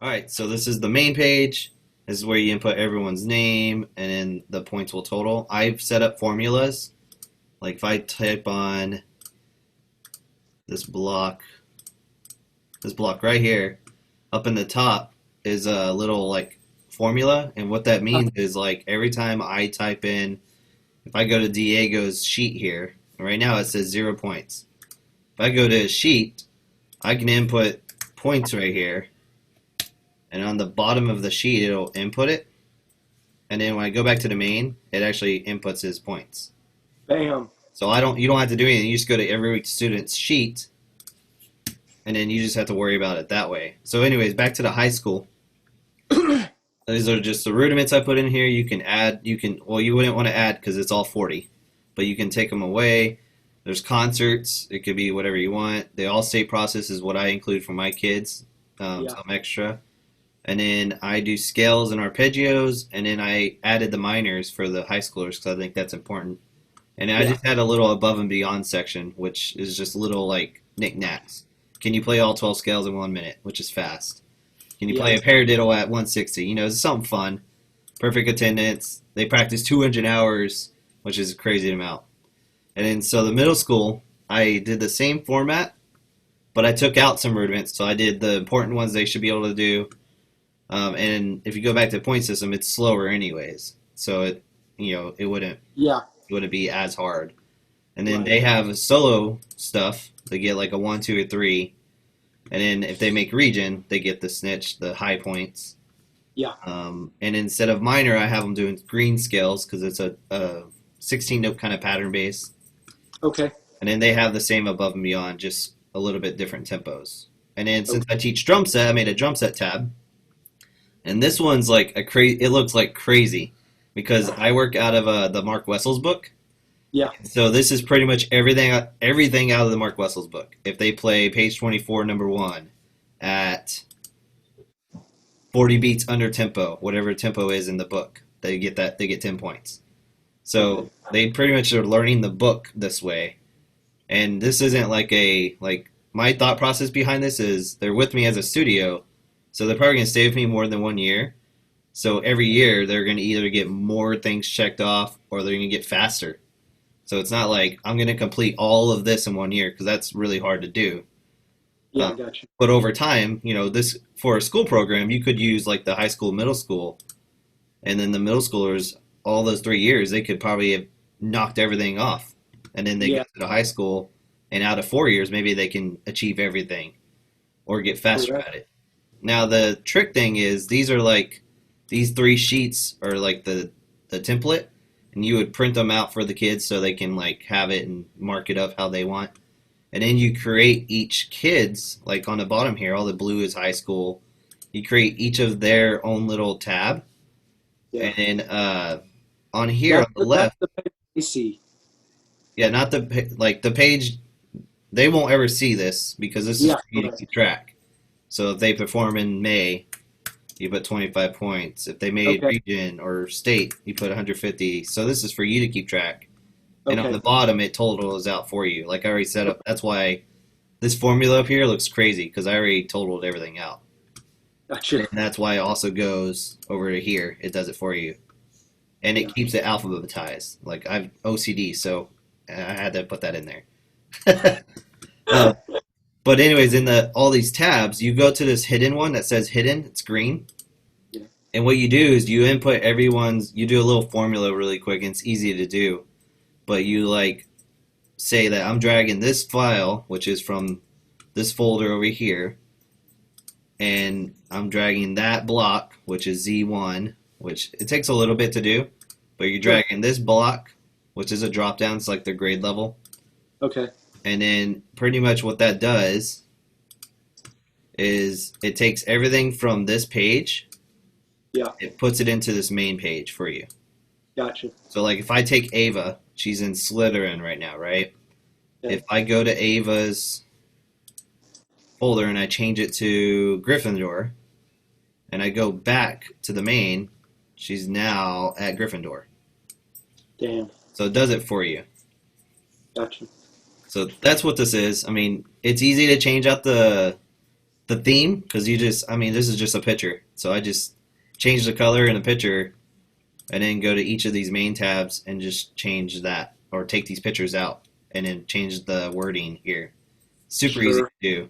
All right, so this is the main page. This is where you input everyone's name and then the points will total. I've set up formulas. Like if I type on this block, right here, up in the top is a little like formula, and what that Uh, means is like every time I type in, if I go to Diego's sheet here, right now it says 0 points. If I go to his sheet, I can input points right here, and on the bottom of the sheet it'll input it, and then when I go back to the main, it actually inputs his points. Bam. So you don't have to do anything. You just go to every student's sheet, and then you just have to worry about it that way. So, anyways, back to the high school. These are just the rudiments I put in here. You can add. Well, you wouldn't want to add because it's all 40, but you can take them away. There's concerts. It could be whatever you want. The all-state process is what I include for my kids, Yeah. some extra. And then I do scales and arpeggios, and then I added the minors for the high schoolers because I think that's important. And I Yeah. just had a little above and beyond section, which is just little like knickknacks. Can you play all 12 scales in 1 minute, which is fast? Can you Yeah. play a paradiddle at 160? You know, it's something fun. Perfect attendance. They practice 200 hours, which is a crazy amount. And then so the middle school, I did the same format, but I took out some rudiments. So I did the important ones they should be able to do. And if you go back to the point system, it's slower anyways. So Yeah. it wouldn't be as hard. And then Right. they have solo stuff. They get like a 1, 2, or 3. And then if they make region, they get the snitch, the high points. Yeah. And instead of minor, I have them doing green scales because it's a 16 note kind of pattern base. Okay. And then they have the same above and beyond, just a little bit different tempos. And then since Okay. I teach drum set, I made a drum set tab. And this one's like a crazy. It looks like crazy because I work out of the Mark Wessel's book. Yeah. So this is pretty much everything out of the Mark Wessel's book. If they play page 24, number one, at 40 beats under tempo, whatever tempo is in the book, they get 10 points. Okay. So they pretty much are learning the book this way. And this isn't like my thought process behind this is they're with me as a studio, so they're probably gonna stay with me more than 1 year. So every year they're gonna either get more things checked off or they're gonna get faster. So it's not like I'm going to complete all of this in 1 year because that's really hard to do. Yeah. Uh, I got you. but over time, this for a school program, you could use like the high school, middle school, and then the middle schoolers, all those 3 years, they could probably have knocked everything off. And then they Yeah. get to the high school, and out of 4 years, maybe they can achieve everything or get faster Correct. at it. Now, the trick thing is these 3 sheets are like the template, and you would print them out for the kids so they can like have it and mark it up how they want. And then you create each kids like on the bottom here, all the blue is high school. You create each of their own little tab, Yeah. and then on here on the That's left, the page I see. yeah, not like the page. They won't ever see this because this is Yeah. for you to keep Correct. track. So if they perform in May, you put 25 points. If they made Okay. region or state, you put 150. So this is for you to keep track. And on the Okay. bottom, it totals out for you. Like I already set up. That's why this formula up here looks crazy because I already totaled everything out. Gotcha. And that's why it also goes over to here. It does it for you. And Yeah. it keeps it alphabetized. Like I've OCD, so I had to put that in there. uh, but anyways, in the all these tabs, you go to this hidden one that says hidden. It's green. Yeah. And what you do is you input you do a little formula really quick, and it's easy to do. But you like say that I'm dragging this file, which is from this folder over here, and I'm dragging that block, which is Z1, which it takes a little bit to do, but you're Sure. dragging this block, which is a drop down, it's like the grade level, Okay. and then pretty much what that does is it takes everything from this page, Yeah. it puts it into this main page for you. Gotcha. So like if I take Ava, she's in Slytherin right now, right? Okay. If I go to Ava's folder and I change it to Gryffindor and I go back to the main, she's now at Gryffindor. Damn. So it does it for you. Gotcha. So that's what this is. I mean, it's easy to change out the theme, because I mean, this is just a picture. So I just change the color in the picture and then go to each of these main tabs and just change that or take these pictures out and then change the wording here. Super easy to Sure. do.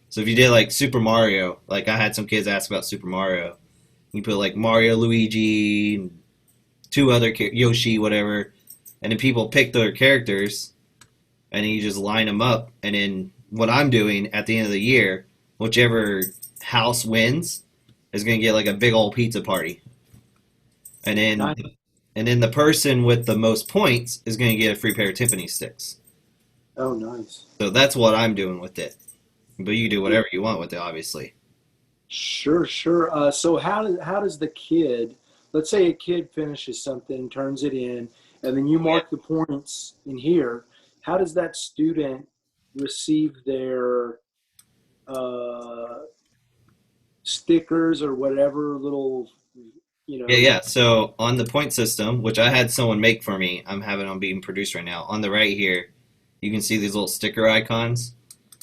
So if you did like Super Mario, like I had some kids ask about Super Mario, you put like Mario, Luigi, two other Yoshi, whatever, and then people pick their characters, and then you just line them up. And then what I'm doing at the end of the year, whichever house wins is going to get like a big old pizza party, and then Nice. and then the person with the most points is going to get a free pair of Tiffany sticks. Oh, nice. So that's what I'm doing with it. But you do Yeah. whatever you want with it, obviously. Sure, sure. So how does the kid, let's say a kid finishes something, turns it in, and then you Yeah. mark the points in here. How does that student receive their uh, stickers or whatever little, you Yeah, know? yeah. So on the point system, which I had someone make for me, I'm having on being produced right now. On the right here, you can see these little sticker icons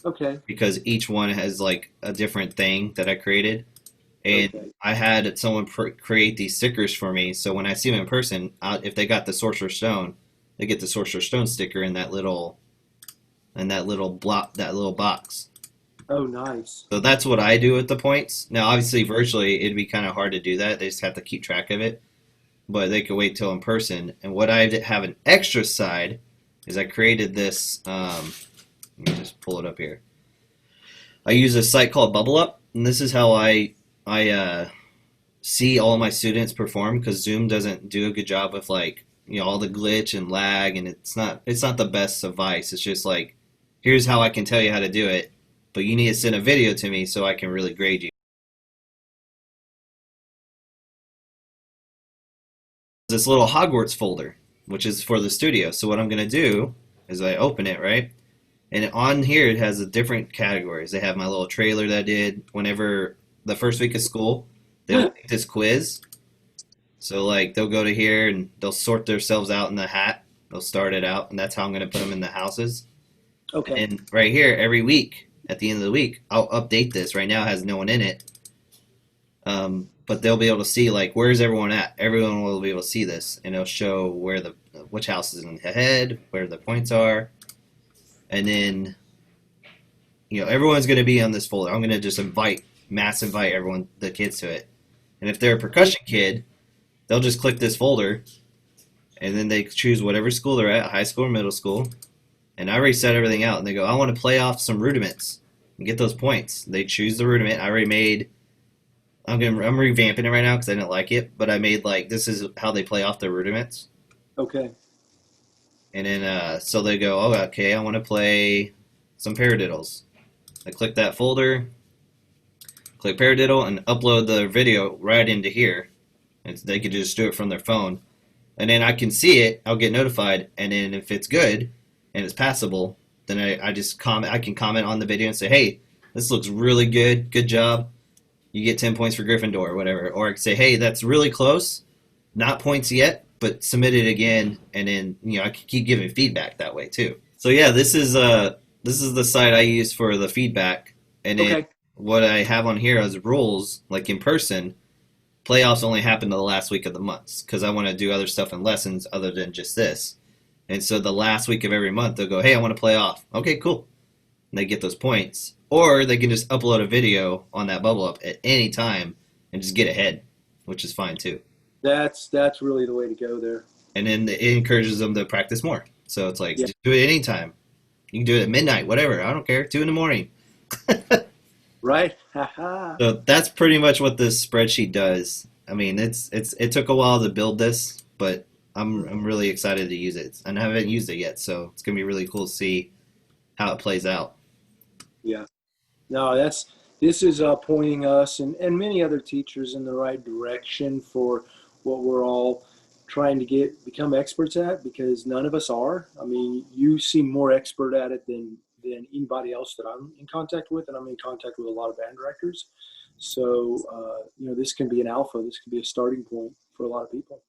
Okay, because each one has like a different thing that I created. And okay. I had someone create these stickers for me. So when I see them in person, if they got the Sorcerer's Stone, they get the Sorcerer's Stone sticker in that little block, that little box. Oh, nice. So that's what I do with the points. Now, obviously, virtually, it'd be kind of hard to do that. They just have to keep track of it. But they could wait till in person. And what I have an extra side is I created this. Let me just pull it up here. I use a site called Bubble Up, and this is how I see all my students perform because Zoom doesn't do a good job of like all the glitch and lag, and it's not the best advice. It's just like here's how I can tell you how to do it, but you need to send a video to me so I can really grade you. This little Hogwarts folder, which is for the studio. So what I'm gonna do is I open it, right, and on here it has the different categories. They have my little trailer that I did whenever the first week of school. They'll take this quiz. So like they'll go to here and they'll sort themselves out in the hat. They'll start it out, and that's how I'm gonna put them in the houses. Okay. And right here, every week at the end of the week, I'll update this. Right now, it has no one in it, but they'll be able to see like where's everyone at. Everyone will be able to see this, and it'll show where the which house is in the head, where the points are, and then everyone's gonna be on this folder. I'm gonna just mass invite everyone, the kids to it. And if they're a percussion kid, they'll just click this folder and then they choose whatever school they're at, high school or middle school. And I already set everything out, and they go, I want to play off some rudiments and get those points. They choose the rudiment. I already made. I'm revamping it right now because I didn't like it, but I made like this is how they play off their rudiments. Okay. And then so they go, oh, okay, I want to play some paradiddles. I click that folder, click paradiddle, and upload the video right into here. And they could just do it from their phone, and then I can see it. I'll get notified, and then if it's good and it's passable, then I just comment. I can comment on the video and say, "Hey, this looks really good. Good job. You get 10 points for Gryffindor or whatever." Or I can say, "Hey, that's really close. Not points yet, but submit it again." And then I can keep giving feedback that way too. So yeah, this is the site I use for the feedback, and then Okay. what I have on here as rules, like in person playoffs only happen the last week of the month because I want to do other stuff in lessons other than just this. And so the last week of every month, they'll go, hey, I want to play off. Okay, cool. And they get those points. Or they can just upload a video on that bubble up at any time and just get ahead, which is fine too. That's really the way to go there. And then it encourages them to practice more. So it's like, Yeah. just do it anytime. You can do it at midnight, whatever. I don't care. 2 in the morning. Right? Haha. So that's pretty much what this spreadsheet does. I mean, it took a while to build this, but I'm really excited to use it, and I haven't used it yet, so it's gonna be really cool to see how it plays out. Yeah. No, this is pointing us and many other teachers in the right direction for what we're all trying to become experts at because none of us are. I mean, you seem more expert at it than anybody else that I'm in contact with, and I'm in contact with a lot of band directors. So this can be an alpha. This can be a starting point for a lot of people.